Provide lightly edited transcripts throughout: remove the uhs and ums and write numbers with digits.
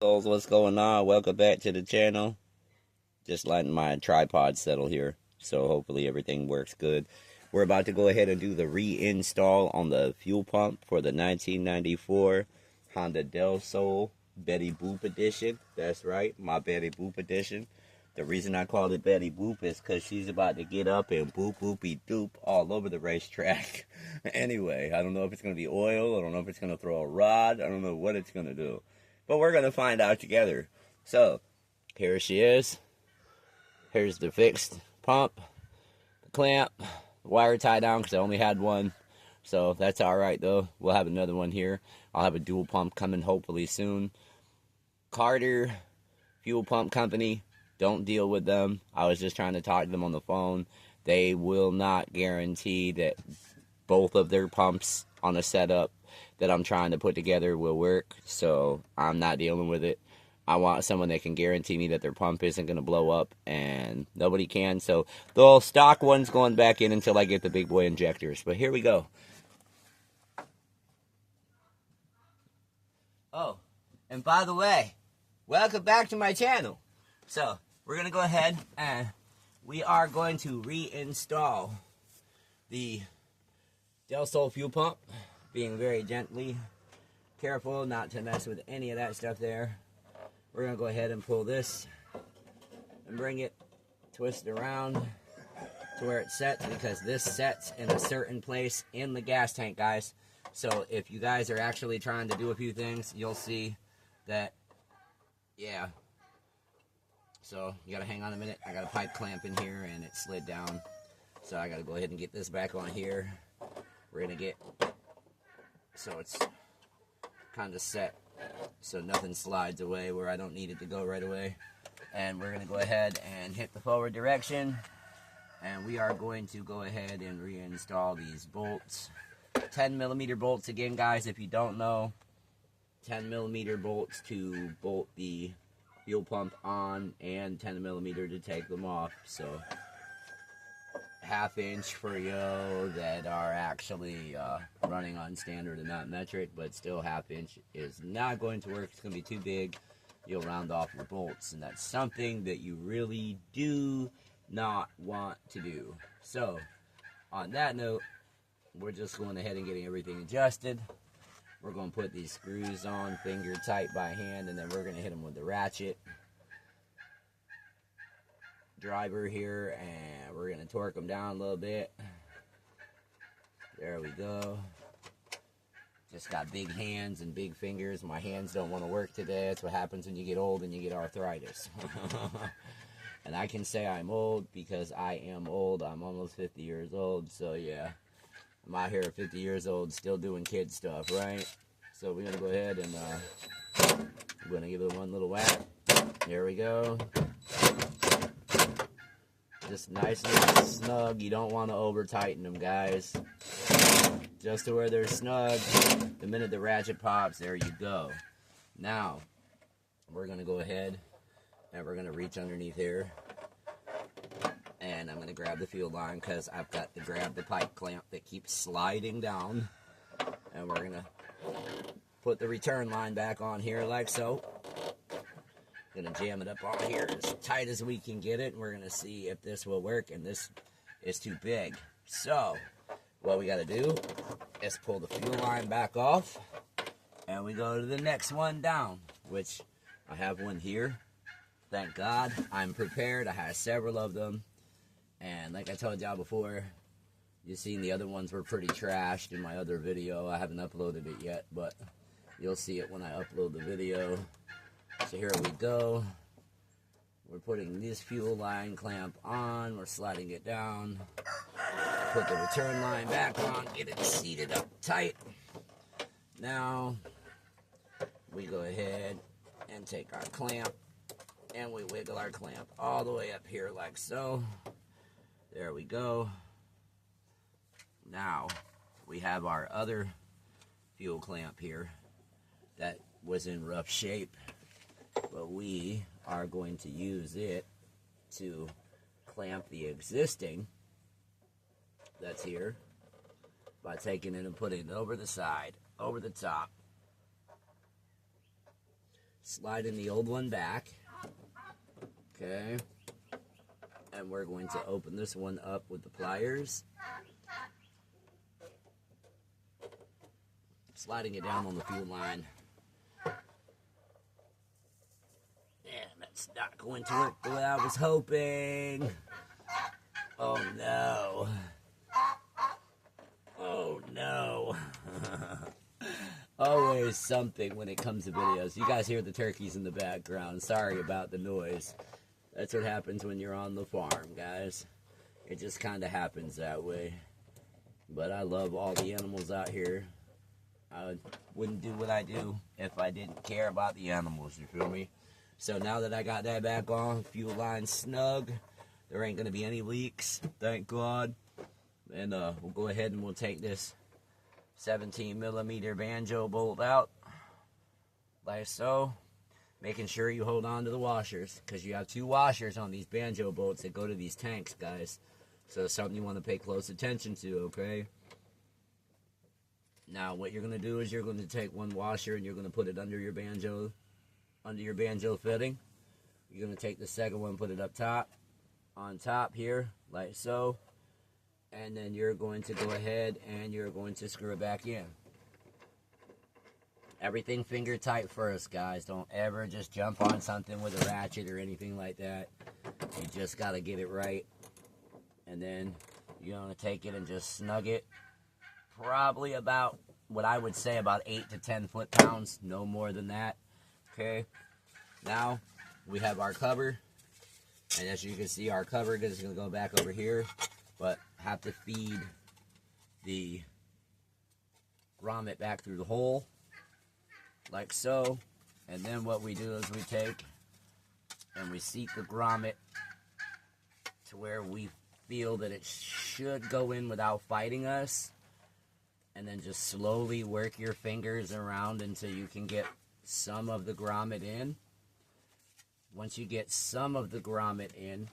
Souls, what's going on? Welcome back to the channel. Just letting my tripod settle here, so hopefully everything works good. We're about to go ahead and do the reinstall on the fuel pump for the 1994 Honda Del Sol Betty Boop edition. That's right, my Betty Boop edition. The reason I called it Betty Boop is because she's about to get up and boop boopy doop all over the racetrack. Anyway, I don't know if it's going to be oil. I don't know if it's going to throw a rod. I don't know what it's going to do. But we're going to find out together. So, here she is. Here's the fixed pump, the clamp, the wire tied down because I only had one. So, that's alright though. We'll have another one here. I'll have a dual pump coming hopefully soon. Carter Fuel Pump Company. Don't deal with them. I was just trying to talk to them on the phone. They will not guarantee that both of their pumps on a setup that I'm trying to put together will work. So I'm not dealing with it. I want someone that can guarantee me that their pump isn't going to blow up, and nobody can. So the stock one's going back in until I get the big boy injectors. But here we go. Oh, and by the way, welcome back to my channel. So we're going to go ahead and we are going to reinstall the Del Sol fuel pump, being very gently careful not to mess with any of that stuff there. We're going to go ahead and pull this and bring it, twist it around to where it sets, because this sets in a certain place in the gas tank, guys. So if you guys are actually trying to do a few things, you'll see that, yeah. So you gotta hang on a minute. I got a pipe clamp in here and it slid down. So I gotta go ahead and get this back on here. We're gonna get, so it's kind of set so nothing slides away where I don't need it to go right away. And we're gonna go ahead and hit the forward direction. And we are going to go ahead and reinstall these bolts. 10mm bolts again, guys, if you don't know. 10mm bolts to bolt the fuel pump on, and 10mm to take them off. So 1/2 inch for you that are actually running on standard and not metric, but still 1/2 inch is not going to work. It's going to be too big. You'll round off your bolts, and that's something that you really do not want to do. So on that note, we're just going ahead and getting everything adjusted. We're going to put these screws on finger tight by hand, and then we're going to hit them with the ratchet driver here, and we're going to torque them down a little bit. There we go. Just got big hands and big fingers. My hands don't want to work today. That's what happens when you get old and you get arthritis. And I can say I'm old because I am old. I'm almost 50 years old, so yeah. I'm out here at 50 years old still doing kid stuff, right? So we're going to go ahead and we're going to give it one little whack. There we go. Just nice and snug. You don't want to over tighten them, guys. Just to where they're snug. The minute the ratchet pops, there you go. Now, we're going to go ahead and we're going to reach underneath here. And I'm going to grab the fuel line because I've got to grab the pipe clamp that keeps sliding down. And we're going to put the return line back on here like so. Going to jam it up on here as tight as we can get it. And we're going to see if this will work. And this is too big. So what we got to do is pull the fuel line back off. And we go to the next one down, which I have one here. Thank God. I'm prepared. I have several of them. And like I told y'all before, you've seen the other ones were pretty trashed in my other video. I haven't uploaded it yet, but you'll see it when I upload the video. So here we go. We're putting this fuel line clamp on. We're sliding it down. Put the return line back on. Get it seated up tight. Now, we go ahead and take our clamp. And we wiggle our clamp all the way up here like so. There we go. Now, we have our other fuel clamp here that was in rough shape, but we are going to use it to clamp the existing that's here by taking it and putting it over the side, over the top. sliding the old one back. Okay. And we're going to open this one up with the pliers. Sliding it down on the fuel line. Yeah, that's not going to work the way I was hoping. Oh no. Oh no. Always something when it comes to videos. You guys hear the turkeys in the background. Sorry about the noise. That's what happens when you're on the farm, guys. It just kind of happens that way. But I love all the animals out here. I wouldn't do what I do if I didn't care about the animals, you feel me? So now that I got that back on, fuel line snug, there ain't going to be any leaks, thank God. And we'll go ahead and we'll take this 17mm banjo bolt out, like so. Making sure you hold on to the washers, because you have 2 washers on these banjo bolts that go to these tanks, guys. So it's something you want to pay close attention to, okay? Now, what you're going to do is you're going to take one washer and you're going to put it under your banjo fitting. You're going to take the second one, put it up top, on top here, like so. And then you're going to go ahead and you're going to screw it back in. Everything finger tight first, guys. Don't ever just jump on something with a ratchet or anything like that. You just got to get it right. And then you're going to take it and just snug it. Probably about, what I would say, about 8 to 10 foot-pounds. No more than that. Okay. Now, we have our cover. And as you can see, our cover is going to go back over here. But have to feed the grommet back through the hole. Like so. And then what we do is we take and we seat the grommet to where we feel that it should go in without fighting us. And then just slowly work your fingers around until you can get some of the grommet in. Once you get some of the grommet in,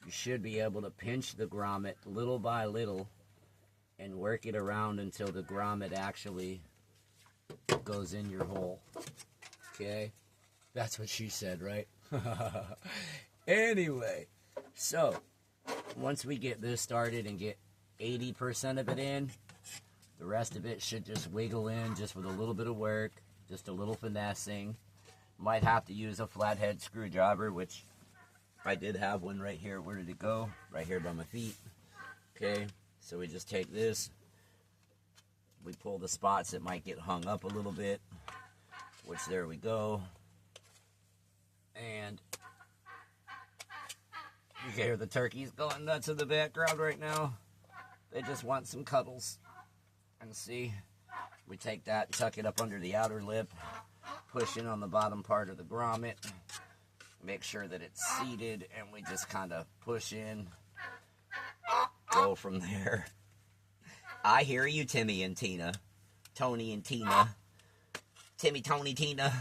you should be able to pinch the grommet little by little and work it around until the grommet actually goes in your hole. Okay? That's what she said, right? Anyway, so once we get this started and get 80% of it in, the rest of it should just wiggle in just with a little bit of work, just a little finessing. Might have to use a flathead screwdriver, which I did have one right here. Where did it go? Right here by my feet. Okay, so we just take this. We pull the spots that might get hung up a little bit, which there we go. And you can hear the turkeys going nuts in the background right now. They just want some cuddles. And see, we take that and tuck it up under the outer lip, push in on the bottom part of the grommet, make sure that it's seated, and we just kind of push in, go from there. I hear you, Timmy and Tina. Tony and Tina. Timmy, Tony, Tina.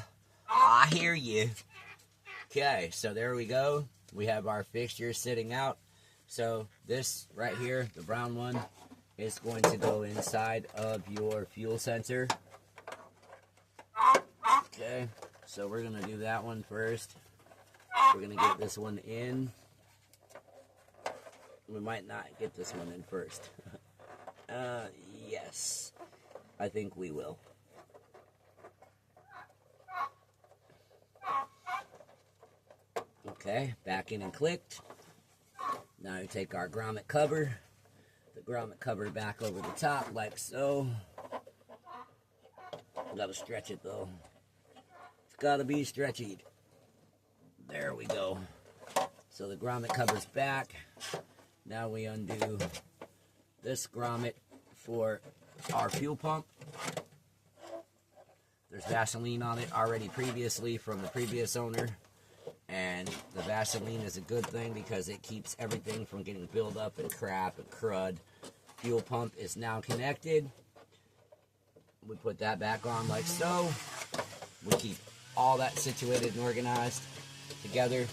I hear you. Okay, so there we go. We have our fixture sitting out. So this right here, the brown one, is going to go inside of your fuel sensor. Okay, so we're going to do that one first. We're going to get this one in. We might not get this one in first. Yes, I think we will. Okay, back in and clicked. Now we take our grommet cover. The grommet cover back over the top like so. Gotta stretch it though. It's gotta be stretched. There we go. So the grommet cover's back. Now we undo this grommet for our fuel pump. There's Vaseline on it already previously from the previous owner. And the Vaseline is a good thing because it keeps everything from getting built up and crap and crud. Fuel pump is now connected. We put that back on like so. We keep all that situated and organized together.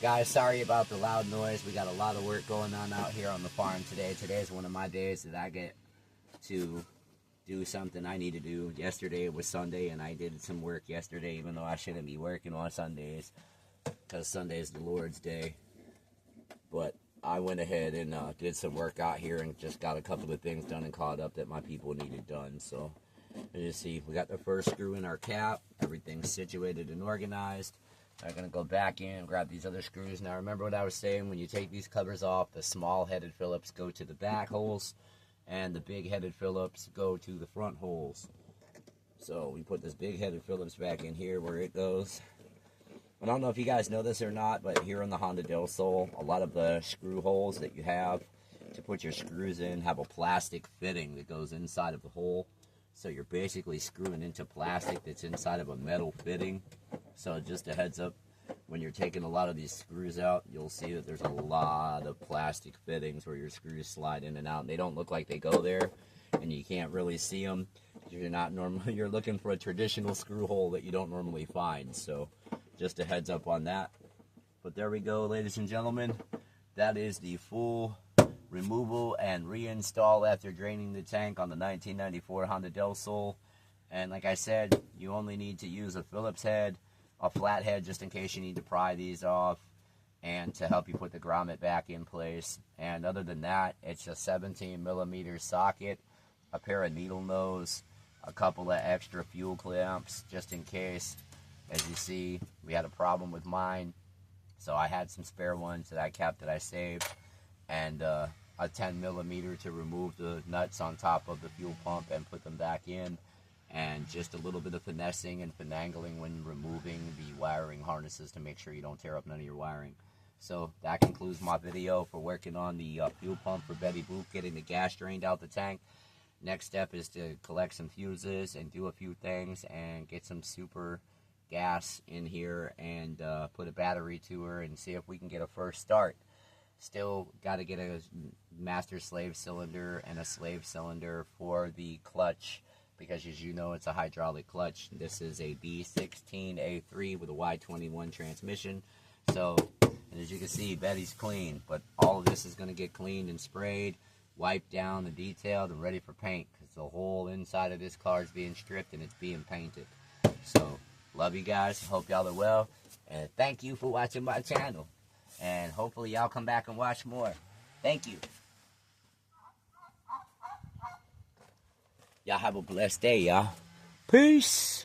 Guys, sorry about the loud noise. We got a lot of work going on out here on the farm today. Today is one of my days that I get to do something I need to do. Yesterday was Sunday, and I did some work yesterday, even though I shouldn't be working on Sundays, because Sunday is the Lord's Day. But I went ahead and did some work out here and just got a couple of things done and caught up that my people needed done. So, as you see, we got the first screw in our cap. Everything's situated and organized. I'm going to go back in and grab these other screws. Now, remember what I was saying, when you take these covers off, the small-headed Phillips go to the back holes, and the big-headed Phillips go to the front holes. So, we put this big-headed Phillips back in here where it goes. I don't know if you guys know this or not, but here on the Honda Del Sol, a lot of the screw holes that you have to put your screws in have a plastic fitting that goes inside of the hole. So you're basically screwing into plastic that's inside of a metal fitting. So just a heads up, when you're taking a lot of these screws out, you'll see that there's a lot of plastic fittings where your screws slide in and out. And they don't look like they go there, and you can't really see them. You're looking for a traditional screw hole that you don't normally find. So just a heads up on that. But there we go, ladies and gentlemen. That is the full removal and reinstall after draining the tank on the 1994 Honda Del Sol. And like I said, you only need to use a Phillips head, a flat head just in case you need to pry these off, and to help you put the grommet back in place. And other than that, it's a 17mm socket, a pair of needle nose, a couple of extra fuel clamps just in case. As you see, we had a problem with mine, so I had some spare ones that I kept that I saved, and a 10mm to remove the nuts on top of the fuel pump and put them back in, and just a little bit of finessing and finagling when removing the wiring harnesses to make sure you don't tear up none of your wiring. So that concludes my video for working on the fuel pump for Betty Boop, getting the gas drained out the tank. Next step is to collect some fuses and do a few things and get some super gas in here and put a battery to her and see if we can get a first start. Still got to get a master slave cylinder and a slave cylinder for the clutch, because as you know, it's a hydraulic clutch. This is a B16A3 with a Y21 transmission. So, and as you can see, Betty's clean, but all of this is going to get cleaned and sprayed, wiped down and detailed and ready for paint, because the whole inside of this car is being stripped and it's being painted. So, love you guys. Hope y'all are well. And thank you for watching my channel. And hopefully y'all come back and watch more. Thank you. Y'all have a blessed day, y'all. Peace.